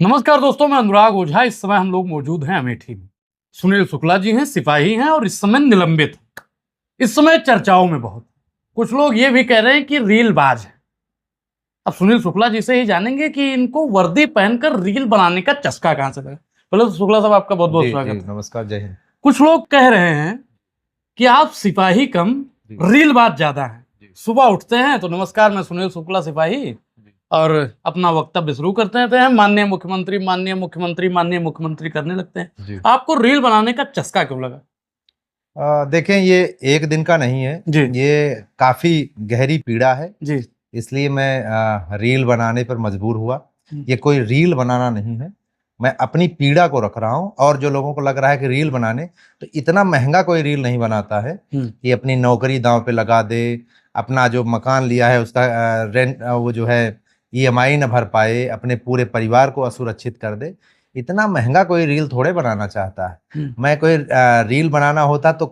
नमस्कार दोस्तों, मैं अनुराग ओझा। इस समय हम लोग मौजूद हैं अमेठी में। सुनील शुक्ला जी हैं, सिपाही हैं और इस समय निलंबित हैं। इस समय चर्चाओं में बहुत कुछ लोग ये भी कह रहे हैं कि रीलबाज है। अब सुनील शुक्ला जी से ही जानेंगे कि इनको वर्दी पहनकर रील बनाने का चस्का कहां से लगा। पहले तो शुक्ला साहब, आपका बहुत बहुत जी स्वागत है। नमस्कार, जय हिंद। कुछ लोग कह रहे हैं कि आप सिपाही कम रीलबाज ज्यादा हैं। सुबह उठते हैं तो नमस्कार, मैं सुनील शुक्ला सिपाही, और अपना वक्तव्य शुरू करते हैं माननीय मुख्यमंत्री माननीय मुख्यमंत्री माननीय मुख्यमंत्री करने लगते हैं। आपको रील बनाने का चस्का क्यों लगा? देखें, ये एक दिन का नहीं है जी। ये काफी गहरी पीड़ा है जी। इसलिए मैं रील बनाने पर मजबूर हुआ। ये कोई रील बनाना नहीं है, मैं अपनी पीड़ा को रख रहा हूँ। और जो लोगों को लग रहा है कि रील बनाने, तो इतना महंगा कोई रील नहीं बनाता है कि अपनी नौकरी दांव पे लगा दे, अपना जो मकान लिया है उसका रेंट वो जो है EMI न भर पाए, अपने पूरे परिवार को असुरक्षित कर दे। इतना महंगा कोई रील थोड़े बनाना चाहता है। मैं कोई रील बनाना होता तो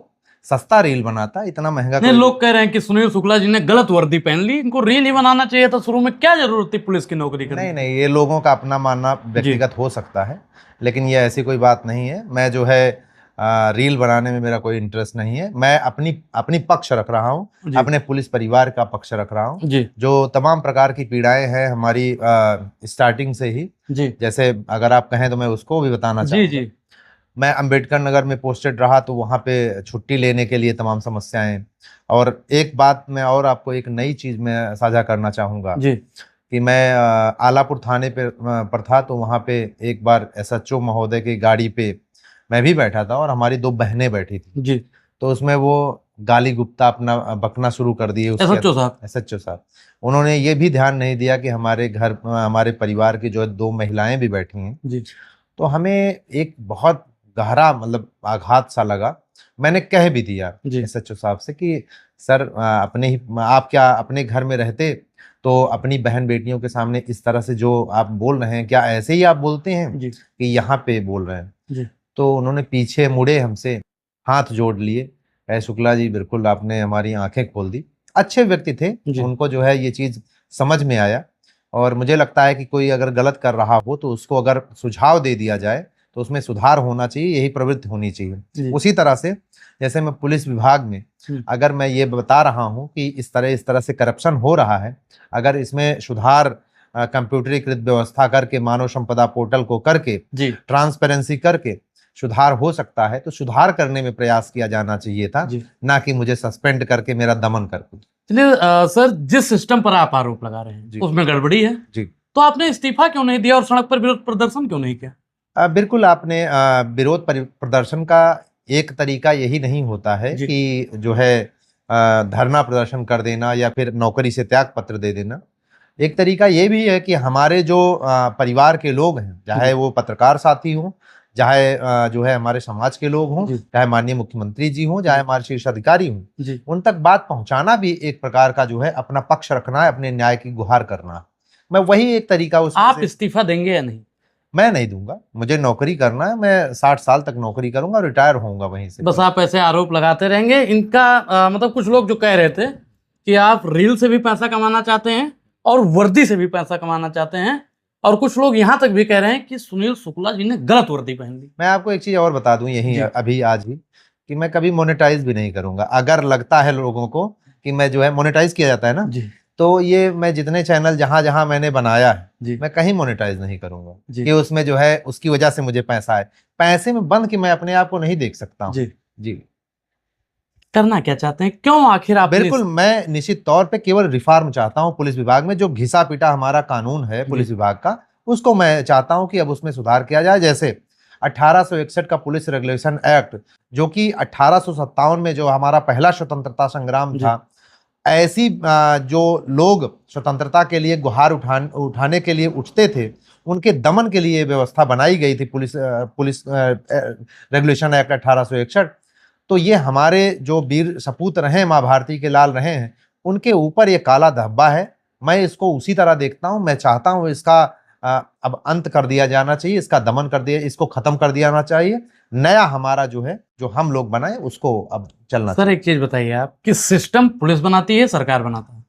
सस्ता रील बनाता, इतना महंगा नहीं। कोई... लोग कह रहे हैं कि सुनील शुक्ला जी ने गलत वर्दी पहन ली, इनको रील ही बनाना चाहिए था शुरू में। क्या जरूरत थी पुलिस की नौकरी करने? नहीं नहीं, ये लोगों का अपना मानना व्यक्तिगत हो सकता है, लेकिन ये ऐसी कोई बात नहीं है। मैं जो है रील बनाने में मेरा कोई इंटरेस्ट नहीं है। मैं अपनी अपनी पक्ष रख रहा हूँ, अपने पुलिस परिवार का पक्ष रख रहा हूँ। जो तमाम प्रकार की पीड़ाएं हैं हमारी स्टार्टिंग से ही, जैसे अगर आप कहें तो मैं उसको भी बताना चाहूँगा। मैं अंबेडकर नगर में पोस्टेड रहा तो वहाँ पे छुट्टी लेने के लिए तमाम समस्याएं। और एक बात मैं और आपको एक नई चीज़ में साझा करना चाहूँगा कि मैं आलापुर थाने पर था, तो वहाँ पे एक बार SHO महोदय की गाड़ी पे मैं भी बैठा था और हमारी 2 बहनें बैठी थी। तो उसमें वो गाली गुप्ता अपना बकना शुरू कर दिए। SHO साहब उन्होंने ये भी ध्यान नहीं दिया कि हमारे घर हमारे परिवार की जो 2 महिलाएं भी बैठी हैं। तो हमें एक बहुत गहरा मतलब आघात सा लगा। मैंने कह भी दिया SHO साहब से कि सर, आप क्या अपने घर में रहते तो अपनी बहन बेटियों के सामने इस तरह से जो आप बोल रहे हैं, क्या ऐसे ही आप बोलते हैं कि यहाँ पे बोल रहे हैं? तो उन्होंने पीछे मुड़े, हमसे हाथ जोड़ लिए, कहे शुक्ला जी बिल्कुल आपने हमारी आंखें खोल दी। अच्छे व्यक्ति थे, उनको जो है ये चीज़ समझ में आया। और मुझे लगता है कि कोई अगर गलत कर रहा हो तो उसको अगर सुझाव दे दिया जाए तो उसमें सुधार होना चाहिए, यही प्रवृत्ति होनी चाहिए। उसी तरह से जैसे मैं पुलिस विभाग में अगर मैं ये बता रहा हूँ कि इस तरह से करप्शन हो रहा है, अगर इसमें सुधार कंप्यूटरीकृत व्यवस्था करके, मानव संपदा पोर्टल को करके, ट्रांसपेरेंसी करके सुधार हो सकता है, तो सुधार करने में प्रयास किया जाना चाहिए था, ना कि मुझे सस्पेंड करके मेरा दमन कर दो। चलिए सर, जिस सिस्टम पर आप आरोप लगा रहे हैं उसमें गड़बड़ी है तो आपने इस्तीफा क्यों नहीं दिया और सड़क पर विरोध प्रदर्शन क्यों नहीं किया? बिल्कुल, आपने विरोध प्रदर्शन का एक तरीका यही नहीं होता है कि जो है धरना प्रदर्शन कर देना या फिर नौकरी से त्याग पत्र दे देना। एक तरीका ये भी है कि हमारे जो परिवार के लोग हैं, चाहे वो पत्रकार साथी हों, चाहे जो है हमारे समाज के लोग हों, चाहे माननीय मुख्यमंत्री जी हों, चाहे हमारे शीर्ष अधिकारी हों, उन तक बात पहुंचाना भी एक प्रकार का जो है अपना पक्ष रखना है, अपने न्याय की गुहार करना। मैं वही एक तरीका आप इस्तीफा देंगे या नहीं? मैं नहीं दूंगा, मुझे नौकरी करना है। मैं 60 साल तक नौकरी करूंगा, रिटायर होऊंगा वहीं से। बस आप ऐसे आरोप लगाते रहेंगे। इनका मतलब कुछ लोग जो कह रहे थे कि आप रील से भी पैसा कमाना चाहते हैं और वर्दी से भी पैसा कमाना चाहते हैं, और कुछ लोग यहाँ तक भी कह रहे हैं कि सुनील शुक्ला जी ने गलत वर्दी पहन ली। मैं आपको एक चीज और बता दूं यही अभी आज ही, कि मैं कभी मोनेटाइज भी नहीं करूंगा। अगर लगता है लोगों को कि मैं जो है मोनेटाइज किया जाता है ना, तो ये मैं जितने चैनल जहां जहां मैंने बनाया है मैं कहीं मोनेटाइज नहीं करूंगा कि उसमें जो है उसकी वजह से मुझे पैसा है। पैसे में बंद कि मैं अपने आप को नहीं देख सकता हूँ। जी करना क्या चाहते हैं, क्यों आखिर आप? बिल्कुल, मैं निश्चित तौर पे केवल रिफॉर्म चाहता हूं पुलिस विभाग में। जो घिसा पिटा हमारा कानून है पुलिस विभाग का, उसको मैं चाहता हूं कि अब उसमें सुधार किया जाए। जैसे 1861 का पुलिस रेगुलेशन एक्ट, जो कि 1857 में जो हमारा पहला स्वतंत्रता संग्राम था, ऐसी जो लोग स्वतंत्रता के लिए गुहार उठाने के लिए उठते थे, उनके दमन के लिए व्यवस्था बनाई गई थी पुलिस रेगुलेशन एक्ट 1861। तो ये हमारे जो वीर सपूत रहे, माँ भारती के लाल रहे हैं, उनके ऊपर ये काला धब्बा है। मैं इसको उसी तरह देखता हूं। मैं चाहता हूं इसका अब अंत कर दिया जाना चाहिए, इसका दमन कर दिया, इसको खत्म कर दिया जाना चाहिए। नया हमारा जो है, जो हम लोग बनाए, उसको अब चलना चाहिए। सर एक चीज बताइए, आप कि सिस्टम पुलिस बनाती है सरकार बनाता है?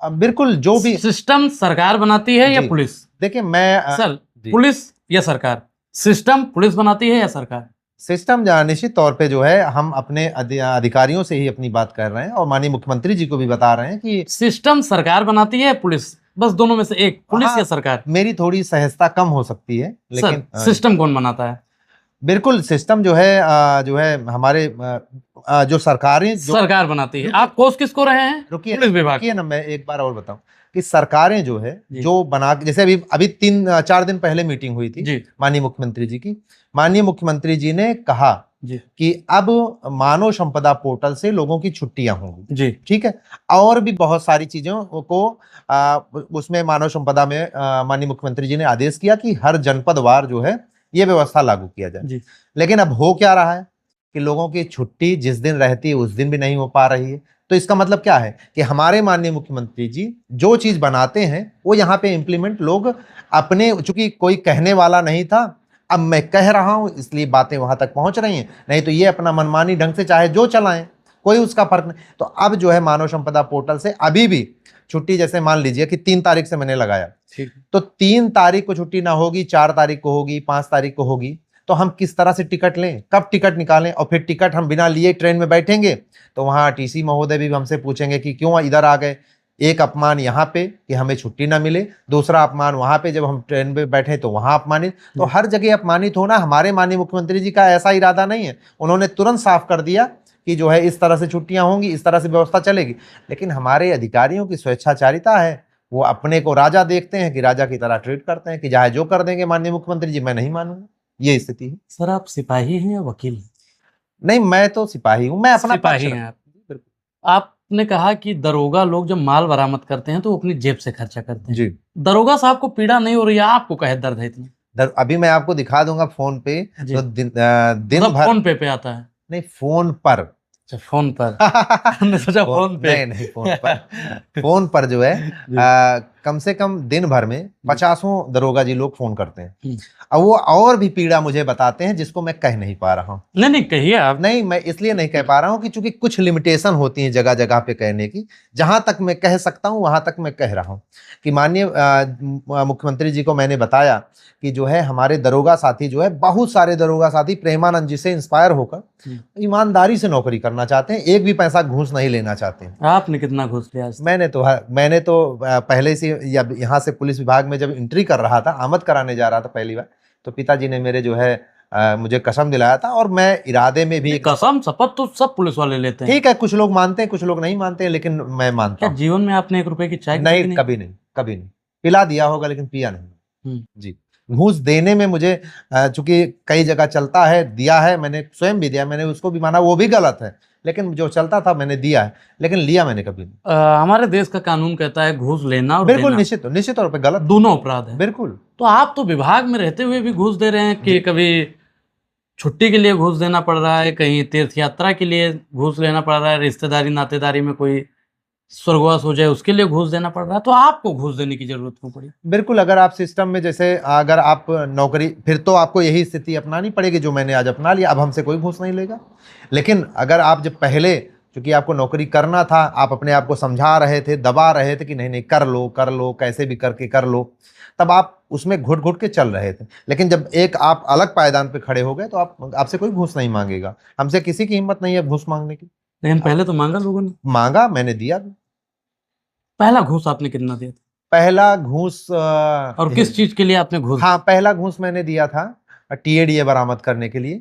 अब बिल्कुल, जो भी सिस्टम सरकार बनाती है या पुलिस? देखिए, मैं सर पुलिस या सरकार? सिस्टम पुलिस बनाती है या सरकार? सिस्टम निश्चित तौर पे जो है हम अपने अधिकारियों से ही अपनी बात कर रहे हैं और माननीय मुख्यमंत्री जी को भी बता रहे हैं कि सिस्टम सरकार बनाती है या पुलिस? बस दोनों में से एक, पुलिस हाँ, या सरकार? मेरी थोड़ी सहजता कम हो सकती है, लेकिन सिस्टम कौन बनाता है? बिल्कुल सिस्टम जो है हमारे जो सरकारें सरकार बनाती है। आप कोस किसको रहे हैं? रुकिए पुलिस विभाग। रुकिए ना, मैं एक बार और बताऊं कि सरकारें जो है जी। जो बना, जैसे अभी अभी 3-4 दिन पहले मीटिंग हुई थी जी। माननीय मुख्यमंत्री जी की। माननीय मुख्यमंत्री जी ने कहा जी। कि अब मानव संपदा पोर्टल से लोगों की छुट्टियां होंगी। जी। ठीक है, और भी बहुत सारी चीजों को उसमें मानव संपदा में माननीय मुख्यमंत्री जी ने आदेश किया कि हर जनपदवार जो है ये व्यवस्था लागू किया जाए। जी। लेकिन अब हो क्या रहा है कि लोगों की छुट्टी जिस दिन रहती है उस दिन भी नहीं हो पा रही है। तो इसका मतलब क्या है कि हमारे माननीय मुख्यमंत्री जी जो चीज बनाते हैं वो यहाँ पे इम्प्लीमेंट लोग अपने, चूंकि कोई कहने वाला नहीं था, अब मैं कह रहा हूं इसलिए बातें वहां तक पहुंच रही हैं, नहीं तो ये अपना मनमानी ढंग से चाहे जो चलाएं, कोई उसका फर्क नहीं। तो अब जो है मानव संपदा पोर्टल से अभी भी छुट्टी, जैसे मान लीजिए कि 3 तारीख से मैंने लगाया, तो 3 तारीख को छुट्टी ना होगी, 4 तारीख को होगी, 5 तारीख को होगी, तो हम किस तरह से टिकट लें, कब टिकट निकालें? और फिर टिकट हम बिना लिए ट्रेन में बैठेंगे तो वहां टीसी महोदय भी हमसे पूछेंगे कि क्यों इधर आ गए। एक अपमान यहाँ पे कि हमें छुट्टी ना मिले, दूसरा अपमान वहां पे जब हम ट्रेन में बैठे तो वहां अपमानित। तो हर जगह अपमानित होना हमारे माननीय मुख्यमंत्री जी का ऐसा इरादा नहीं है। उन्होंने तुरंत साफ कर दिया कि जो है इस तरह से छुट्टियां होंगी, इस तरह से व्यवस्था चलेगी। लेकिन हमारे अधिकारियों की स्वेच्छाचारिता है, वो अपने को राजा देखते हैं कि राजा की तरह ट्रीट करते हैं कि चाहे जो कर देंगे माननीय मुख्यमंत्री जी, मैं नहीं मानूंगा। ये स्थिति है। सर आप सिपाही हैं या वकील हैं? नहीं, मैं तो सिपाही हूं, मैं अपना सिपाही हैं आप। आपने कहा कि दरोगा लोग जब माल बरामद करते हैं तो वो अपनी जेब से खर्चा करते हैं जी। दरोगा साहब को पीड़ा नहीं हो रही है, आपको कहे दर्द है इतना? अभी मैं आपको दिखा दूंगा फोन पे, तो दिन मतलब भर फोन पे आता है? नहीं, फोन पर। अच्छा, फोन पर। हमने सोचा फोन पे। नहीं, फोन पर। फोन पर जो है कम से कम दिन भर में 50 दरोगा जी लोग फोन करते हैं। अब वो और भी पीड़ा मुझे बताते हैं जिसको मैं कह नहीं पा रहा हूँ। नहीं कहिए आप। नहीं, मैं इसलिए नहीं कह पा रहा हूँ कि चूंकि कुछ लिमिटेशन होती है जगह जगह पे कहने की। जहां तक मैं कह सकता हूं वहां तक मैं कह रहा हूं कि माननीय मुख्यमंत्री जी को मैंने बताया कि जो है हमारे दरोगा साथी जो है, बहुत सारे दरोगा साथी प्रेमानंद जी से इंस्पायर होकर ईमानदारी से नौकरी करना चाहते हैं, एक भी पैसा घूस नहीं लेना चाहते हैं। आपने कितना घूस लिया? मैंने तो पहले से यहाँ से पुलिस विभाग में जब एंट्री कर रहा था, आमद कराने जा रहा था पहली बार, तो पिताजी ने मेरे जो है मुझे कसम दिलाया था, और मैं इरादे में भी कसम शपथ तो सब पुलिस वाले लेते हैं। ठीक है, कुछ लोग मानते हैं, कुछ लोग नहीं मानते हैं, लेकिन मैं मानता हूं। जीवन में आपने 1 रुपए की चाय नहीं, कभी नहीं। पिला दिया होगा लेकिन पिया नहीं। जी, घूस देने में मुझे, चूंकि कई जगह चलता है, दिया है, मैंने स्वयं भी दिया, मैंने उसको भी माना वो भी गलत है, लेकिन जो चलता था मैंने दिया है, लेकिन लिया मैंने कभी नहीं। हमारे देश का कानून कहता है घूस लेना और बिल्कुल देना निश्चित तौर पे गलत, दोनों अपराध है। बिल्कुल। तो आप तो विभाग में रहते हुए भी घूस दे रहे हैं कि कभी छुट्टी के लिए घूस देना पड़ रहा है, कहीं तीर्थ यात्रा के लिए घूस लेना पड़ रहा है, रिश्तेदारी नातेदारी में कोई स्वर्गवास हो जाए उसके लिए घूस देना पड़ रहा है, तो आपको घूस देने की जरूरत क्यों पड़ी? बिल्कुल, अगर आप सिस्टम में, जैसे अगर आप नौकरी, फिर तो आपको यही स्थिति अपनानी पड़ेगी जो मैंने आज अपना लिया। अब हमसे कोई घूस नहीं लेगा। लेकिन अगर आप जब पहले, क्योंकि आपको नौकरी करना था, आप अपने आप को समझा रहे थे, दबा रहे थे कि नहीं कर लो, कैसे भी करके कर लो, तब आप उसमें घुट घुट के चल रहे थे। लेकिन जब एक आप अलग पायदान पे खड़े हो गए तो आपसे कोई घूस नहीं मांगेगा। हमसे किसी की हिम्मत नहीं है घूस मांगने की। लेकिन पहले तो मांगा लोगों ने। मांगा, मैंने दिया। पहला घूस आपने कितना दिया था? पहला घूस और किस चीज के लिए आपने घूस? हाँ, पहला घूस मैंने दिया था टीएडीए बरामद करने के लिए।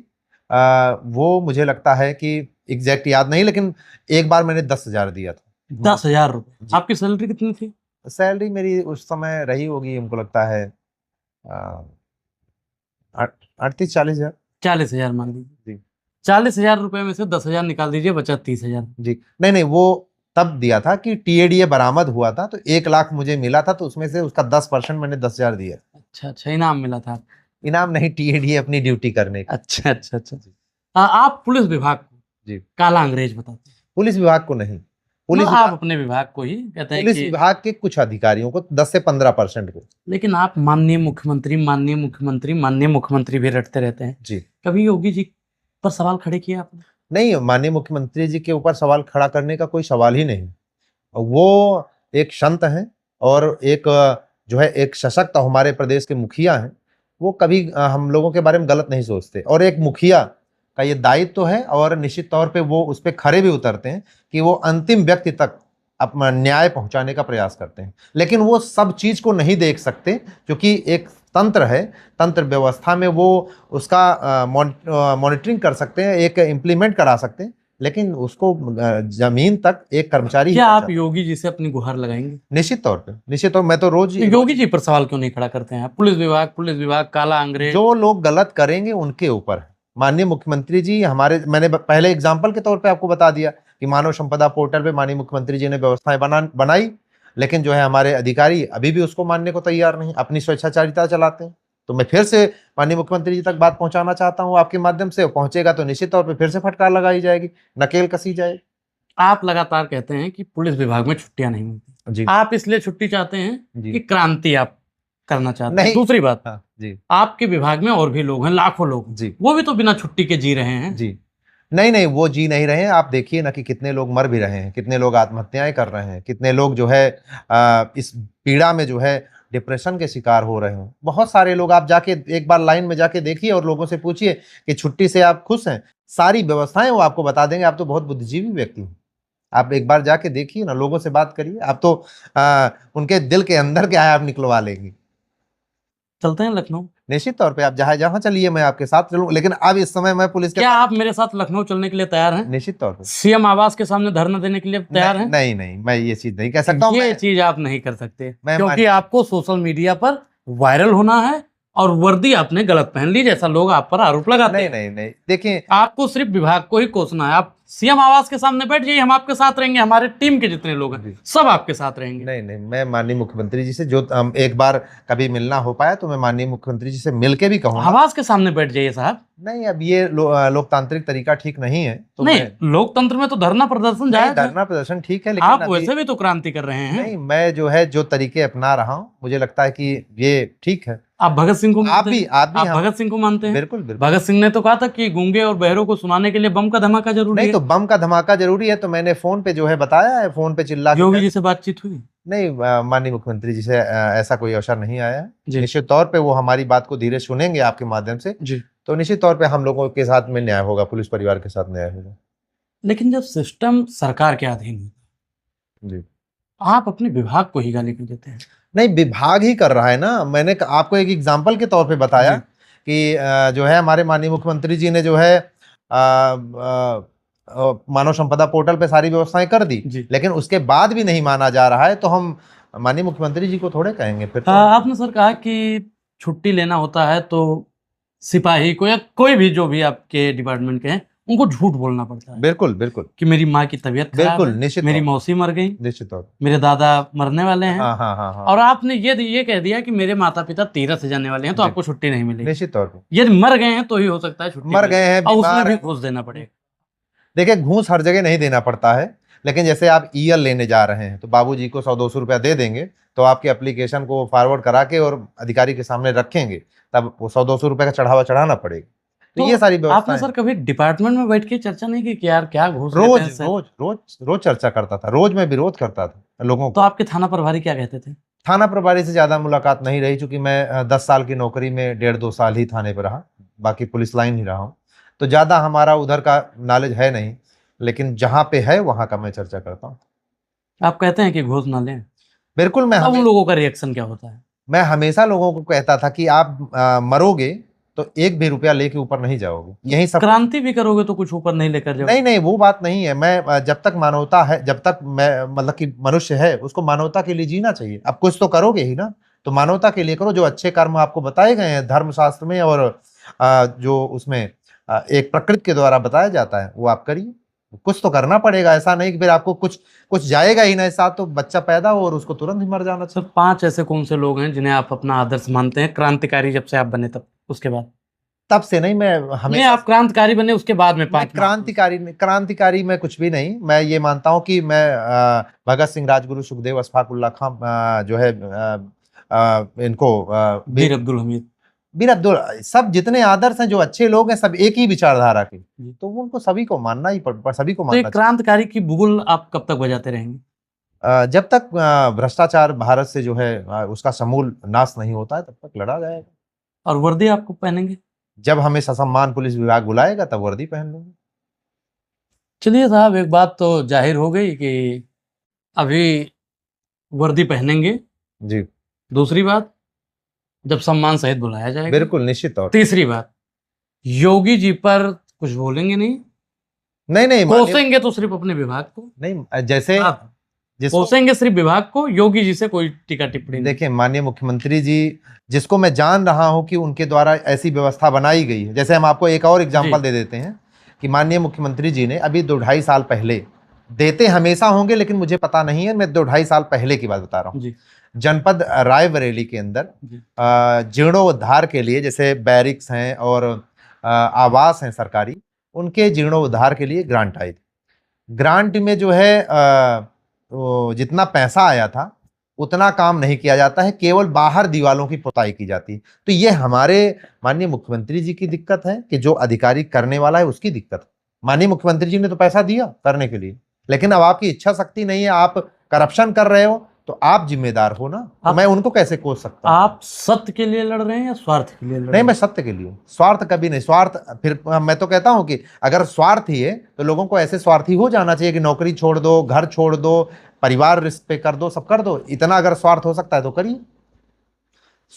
वो मुझे लगता है कि एग्जैक्ट याद नहीं, लेकिन एक बार मैंने 10,000 दिया था। 10,000 रुपए? आपकी सैलरी कितनी थी? सैलरी मेरी उस समय रही होगी, हमको लगता है 38-40,000। 40,000 मान लीजिए। 40,000 रुपए में से 10,000 निकाल दीजिए, बचा 30,000। जी, नहीं, वो तब दिया था कि टीएडीए बरामद हुआ था, तो 1 लाख मुझे मिला था, तो उसमें से उसका 10% मैंने 10,000 दिया। अच्छा, इनाम मिला था? इनाम नहीं, टीएडीए अपनी ड्यूटी करने का। अच्छा। आप पुलिस विभाग को जी काला अंग्रेज बताते हैं? पुलिस विभाग को नहीं, आप अपने विभाग को ही कहते हैं। पुलिस विभाग के कुछ अधिकारियों को, 10 से 15% को। लेकिन आप माननीय मुख्यमंत्री भी रटते रहते हैं जी। कभी योगी जी पर सवाल खड़े किए आपने? नहीं, माननीय मुख्यमंत्री जी के ऊपर सवाल खड़ा करने का कोई सवाल ही नहीं। वो एक संत हैं और एक जो है एक सशक्त हमारे प्रदेश के मुखिया हैं। वो कभी हम लोगों के बारे में गलत नहीं सोचते। और एक मुखिया का ये दायित्व तो है और निश्चित तौर पे वो उस पर खरे भी उतरते हैं कि वो अंतिम व्यक्ति तक अपना न्याय पहुंचाने का प्रयास करते हैं। लेकिन वो सब चीज को नहीं देख सकते, क्योंकि एक तंत्र है, तंत्र व्यवस्था में वो उसका मॉनिटरिंग कर सकते हैं, एक इम्प्लीमेंट करा सकते हैं, लेकिन उसको जमीन तक एक कर्मचारी ही क्या आप पहुंचाता है। योगी जी से अपनी गुहार लगाएंगे? निश्चित तौर पे, निश्चित तौर पे। मैं तो रोज योगी जी पर सवाल क्यों नहीं खड़ा करते हैं आप? पुलिस विभाग काला अंग्रेज। जो लोग गलत करेंगे उनके ऊपर है। माननीय मुख्यमंत्री जी हमारे, मैंने पहले एग्जाम्पल के तौर पे आपको बता दिया कि मानव संपदा पोर्टल पे माननीय मुख्यमंत्री जी ने व्यवस्थाएं बनाई, लेकिन जो है हमारे अधिकारी अभी भी उसको मानने को तैयार नहीं, अपनी स्वेच्छाचारिता चलाते हैं। तो मैं फिर से माननीय मुख्यमंत्री जी तक बात पहुंचाना चाहता हूं आपके माध्यम से। पहुंचेगा तो निश्चित तौर पर फिर से फटकार लगाई जाएगी, नकेल कसी जाएगी। आप लगातार कहते हैं कि पुलिस विभाग में छुट्टियां नहीं मिलती जी आप इसलिए छुट्टी चाहते हैं जी। कि क्रांति आप करना चाहते हैं। नहीं। दूसरी बात, हाँ जी आपके विभाग में और भी लोग हैं, लाखों लोग हैं, जी वो भी तो बिना छुट्टी के जी रहे हैं। जी। नहीं नहीं, वो जी नहीं रहे हैं। आप देखिए ना कि कितने लोग मर भी रहे हैं, कितने लोग आत्महत्याएं कर रहे हैं, कितने लोग जो है इस पीड़ा में जो है डिप्रेशन के शिकार हो रहे हैं। बहुत सारे लोग, आप जाके एक बार लाइन में जाके देखिए और लोगों से पूछिए कि छुट्टी से आप खुश हैं, सारी व्यवस्थाएं वो आपको बता देंगे। आप तो बहुत बुद्धिजीवी व्यक्ति हैं, आप एक बार जाके देखिए ना, लोगों से बात करिए, आप तो उनके दिल के अंदर क्या है आप निकलवा लेंगे। चलते हैं लखनऊ। निश्चित तौर पे आप जहां जहां चलिए मैं आपके साथ चलूं, लेकिन अब इस समय मैं पुलिस के क्या आप मेरे साथ लखनऊ चलने के लिए तैयार हैं? निश्चित तौर पे सीएम आवास के सामने धरना देने के लिए तैयार हैं? नहीं नहीं, मैं ये चीज नहीं कह सकता हूं। ये चीज आप नहीं कर सकते, मैं क्योंकि आपको सोशल मीडिया पर वायरल होना है और वर्दी आपने गलत पहन ली, जैसा लोग आप पर आरोप लगाते नहीं हैं। नहीं नहीं, देखिए आपको सिर्फ विभाग को ही कोसना है। आप सीएम आवास के सामने बैठ जाइए, हम आपके साथ रहेंगे, हमारे टीम के जितने लोग हैं सब आपके साथ रहेंगे। नहीं नहीं, मैं माननीय मुख्यमंत्री जी से जो एक बार कभी मिलना हो पाया तो मैं माननीय मुख्यमंत्री जी से मिल के भी कहूंगा। आवास के सामने बैठ जाइए साहब। नहीं, अब ये लोकतांत्रिक तरीका ठीक नहीं है। तो नहीं, लोकतंत्र में तो धरना प्रदर्शन जायज है। धरना प्रदर्शन ठीक है, लेकिन आप वैसे भी तो क्रांति कर रहे हैं। नहीं, मैं जो है जो तरीके अपना रहा हूँ मुझे लगता है कि ये ठीक है। आप भगत सिंह को आप भी भगत सिंह को मानते हैं? बिल्कुल बिल्कुल। भगत सिंह ने तो कहा था कि गूंगे और बहरों को सुनाने के लिए बम का धमाका जरूरी है। नहीं, तो बम का धमाका जरूरी है तो मैंने फोन पे जो है बताया है, फोन पे चिल्ला के। योगी जी से बातचीत हुई? नहीं, माननीय मुख्यमंत्री जी से ऐसा कोई अवसर नहीं आया है। जी। निश्चित तौर पे वो हमारी बात को धीरे सुनेंगे आपके माध्यम से जी। तो निश्चित तौर पे हम लोगों के साथ में न्याय होगा, पुलिस परिवार के साथ न्याय होगा। लेकिन जब सिस्टम सरकार के अधीन है जी, आप अपने विभाग को ही गाली क्यों देते हैं? नहीं, विभाग ही कर रहा है ना। मैंने आपको एक एग्जाम्पल के तौर पे बताया कि जो है हमारे माननीय मुख्यमंत्री जी ने जो है मानव संपदा पोर्टल पे सारी व्यवस्थाएं कर दी, लेकिन उसके बाद भी नहीं माना जा रहा है तो हम माननीय मुख्यमंत्री जी को थोड़े कहेंगे फिर तो। आपने सर कहा कि छुट्टी लेना होता है तो सिपाही को या कोई भी जो भी आपके डिपार्टमेंट के हैं उनको झूठ बोलना पड़ता है। बिल्कुल बिल्कुल। कि मेरी माँ की तबीयत खराब बिल्कुल, है, निश्चित मेरी तौर। मौसी मर गई, निश्चित तौर। मेरे दादा मरने वाले हैं। हाँ हाँ हाँ हाँ। और आपने ये कह दिया कि मेरे माता पिता तीरथ से जाने वाले हैं तो आपको छुट्टी नहीं मिलेगी। निश्चित तौर पे यदि मर गए हैं तो ही हो सकता है छुट्टी मर गए हैं, और उसमें बीमार भी हैं। घूस देना पड़ेगा। देखिए, घूस हर जगह नहीं देना पड़ता है, लेकिन जैसे आप ईएल लेने जा रहे हैं तो बाबूजी को 100-200 रुपया दे देंगे तो आपकी एप्लीकेशन को फॉरवर्ड करा के और अधिकारी के सामने रखेंगे, तब वो 100-200 रुपए का चढ़ावा चढ़ाना पड़ेगा। तो ये सारी व्यवस्था आपने सर कभी डिपार्टमेंट में बैठ के चर्चा नहीं की कि यार क्या घूस रोज लेते हैं? रोज रोज रोज चर्चा करता था, रोज मैं विरोध करता था लोगों तो को। आपके थाना प्रभारी क्या कहते थे? थाना प्रभारी से ज्यादा मुलाकात नहीं रही, चूंकि मैं 10 साल की नौकरी में 1.5-2 साल ही थाने पर रहा, बाकी पुलिस लाइन ही रहा हूँ, तो ज्यादा हमारा उधर का नॉलेज है नहीं, लेकिन जहाँ पे है वहां का मैं चर्चा करता हूँ। आप कहते हैं कि घूस ना लें, बिल्कुल। उन लोगों का रिएक्शन क्या होता है? मैं हमेशा लोगों को कहता था कि आप मरोगे तो एक भी रुपया लेके ऊपर नहीं जाओगे, यही सब। क्रांति भी करोगे तो कुछ ऊपर नहीं लेकर जाओगे? नहीं नहीं, वो बात नहीं है। मैं जब तक मानवता है, जब तक मैं मतलब कि मनुष्य है उसको मानवता के लिए जीना चाहिए। अब कुछ तो करोगे ही ना, तो मानवता के लिए करो। जो अच्छे कर्म आपको बताए गए हैं धर्मशास्त्र में और जो उसमें एक प्रकृति के द्वारा बताया जाता है वो आप करिए। कुछ तो करना पड़ेगा, ऐसा नहीं कि फिर आपको कुछ जाएगा ही ना। ऐसा तो बच्चा पैदा हो और उसको तुरंत ही मर जाना चाहिए। सर 5 ऐसे कौन से लोग हैं जिन्हें आप अपना आदर्श मानते हैं क्रांतिकारी जब से आप बने तब, उसके बाद? तब से नहीं, मैं हमेशा आप क्रांतिकारी बने उसके बाद में 5 क्रांतिकारी मैं कुछ भी नहीं। मैं ये मानता हूँ कि मैं भगत सिंह, राजगुरु, सुखदेव, अशफाक उल्लाह खां, जो है इनको वीर अब्दुल हमीद, सब जितने आदर्श हैं, जो अच्छे लोग हैं, सब एक ही विचारधारा के, तो उनको सभी को मानना ही सभी को मानना। तो क्रांतिकारी की बुगुल आप कब तक बजाते रहेंगे? जब तक भ्रष्टाचार भारत से जो है उसका समूल नाश नहीं होता है तब तक लड़ा जाएगा। और वर्दी आपको पहनेंगे? जब हमें ससम्मान पुलिस विभाग बुलाएगा तब वर्दी पहन लूंगा। चलिए साहब, एक बात तो जाहिर हो गई कि अभी वर्दी पहनेंगे। जी दूसरी बात, जब सम्मान सहित बुलाया जाएगा। बिल्कुल, निश्चित तौर तीसरी बात, योगी जी पर कुछ बोलेंगे नहीं, नहीं कोसेंगे तो सिर्फ अपने विभाग को। नहीं, जैसे आप जिसको कोसेंगे सिर्फ विभाग को, योगी जी से कोई टीका टिप्पणी नहीं। देखिए, माननीय मुख्यमंत्री जी जिसको मैं जान रहा हूं कि उनके द्वारा ऐसी व्यवस्था बनाई गई है, जैसे हम आपको एक और एग्जांपल दे देते हैं कि माननीय मुख्यमंत्री जी ने अभी 2-2.5 साल पहले, देते हमेशा होंगे लेकिन मुझे पता नहीं है, मैं 2-2.5 साल पहले की बात बता रहा हूँ, जनपद रायबरेली के अंदर जीर्णोद्धार के लिए, जैसे बैरिक्स हैं और आवास हैं सरकारी, उनके जीर्णोद्धार के लिए ग्रांट आई थी। ग्रांट में जो है तो जितना पैसा आया था उतना काम नहीं किया जाता है, केवल बाहर दीवालों की पुताई की जाती है। तो ये हमारे माननीय मुख्यमंत्री जी की दिक्कत है कि जो अधिकारी करने वाला है उसकी दिक्कत है। माननीय मुख्यमंत्री जी ने तो पैसा दिया करने के लिए, लेकिन अब आपकी इच्छा शक्ति नहीं है, आप करप्शन कर रहे हो, तो आप जिम्मेदार हो ना। तो मैं उनको कैसे कोस सकता हूं? आप सत्य के लिए लड़ रहे हैं या स्वार्थ के लिए लड़ रहे हैं? नहीं, मैं सत्य के लिए, स्वार्थ कभी नहीं। स्वार्थ, फिर मैं तो कहता हूं कि अगर स्वार्थ ही है तो लोगों को ऐसे स्वार्थी हो जाना चाहिए कि नौकरी छोड़ दो, घर छोड़ दो, परिवार रिस्क पे कर दो, सब कर दो। इतना अगर स्वार्थ हो सकता है तो करिए।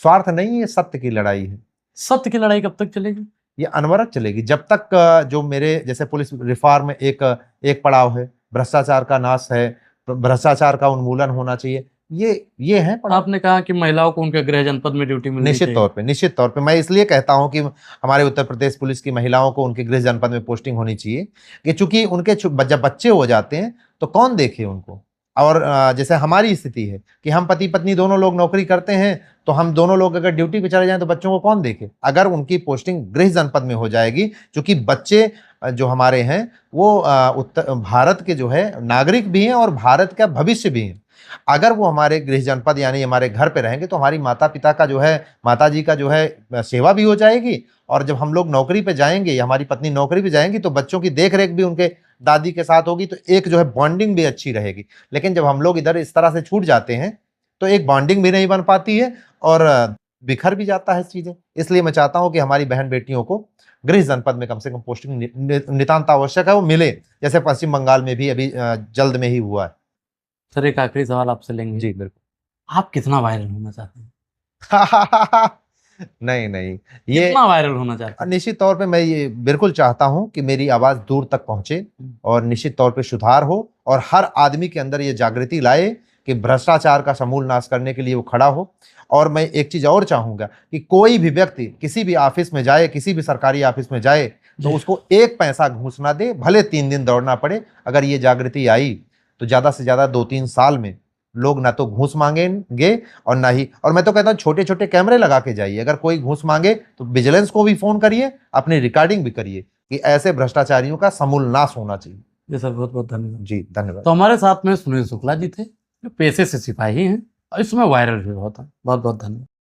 स्वार्थ नहीं है, सत्य की लड़ाई है। सत्य की लड़ाई कब तक चलेगी? ये अनवरत चलेगी जब तक जो मेरे जैसे पुलिस रिफॉर्म में एक पड़ाव है, भ्रष्टाचार का नाश है, भ्रष्टाचार का उन्मूलन होना चाहिए, ये है पड़ाव। आपने कहा कि महिलाओं को उनके गृह जनपद में ड्यूटी मिलनी चाहिए। निश्चित तौर पे मैं इसलिए कहता हूं कि हमारे उत्तर प्रदेश पुलिस की महिलाओं को उनके गृह जनपद में पोस्टिंग होनी चाहिए, कि चूंकि उनके जब बच्चे हो जाते हैं तो कौन देखे उनको। और जैसे हमारी स्थिति है कि हम पति पत्नी दोनों लोग नौकरी करते हैं, तो हम दोनों लोग अगर ड्यूटी पे चले जाएं तो बच्चों को कौन देखे। अगर उनकी पोस्टिंग गृह जनपद में हो जाएगी, क्योंकि बच्चे जो हमारे हैं वो उत्तर भारत के जो है नागरिक भी हैं और भारत का भविष्य भी हैं। अगर वो हमारे गृह जनपद यानी हमारे घर पे रहेंगे तो हमारी माता पिता का जो है, माता जी का जो है सेवा भी हो जाएगी, और जब हम लोग नौकरी पे जाएंगे या हमारी पत्नी नौकरी पे जाएंगी तो बच्चों की देख रेख भी उनके दादी के साथ होगी, तो एक जो है बॉन्डिंग भी अच्छी रहेगी। लेकिन जब हम लोग इधर इस तरह से छूट जाते हैं तो एक बॉन्डिंग भी नहीं बन पाती है और बिखर भी जाता है चीजें। इसलिए मैं चाहता हूं कि हमारी बहन बेटियों को गृह जनपद में कम से कम पोस्टिंग नितांत आवश्यक है, वो मिले, जैसे पश्चिम बंगाल में भी अभी जल्द में ही हुआ है। सर, एक आखिरी सवाल आपसे लेंगे। जी बिल्कुल। आप कितना वायरल होना चाहते हैं? नहीं, ये कितना वायरल होना चाहते हैं? निश्चित तौर पे मैं ये बिल्कुल चाहता हूं कि मेरी आवाज दूर तक पहुंचे और निश्चित तौर पे सुधार हो और हर आदमी के अंदर ये जागृति लाए कि भ्रष्टाचार का समूल नाश करने के लिए वो खड़ा हो। और मैं एक चीज और चाहूंगा कि कोई भी व्यक्ति किसी भी ऑफिस में जाए, किसी भी सरकारी ऑफिस में जाए, तो उसको एक पैसा घूस ना दे, भले 3 दिन दौड़ना पड़े। अगर ये जागृति आई तो ज्यादा से ज्यादा 2-3 साल में लोग ना तो घूस मांगेंगे और ना ही, और मैं तो कहता हूँ छोटे छोटे कैमरे लगा के जाइए। अगर कोई घूस मांगे तो विजिलेंस को भी फोन करिए, अपनी रिकॉर्डिंग भी करिए कि ऐसे भ्रष्टाचारियों का समूल नाश होना चाहिए। जी सर, बहुत बहुत धन्यवाद। जी धन्यवाद। तो हमारे साथ में सुनील शुक्ला जी थे, जो पेशे से सिपाही हैं और इसमें वायरल भी बहुत है। बहुत बहुत धन्यवाद।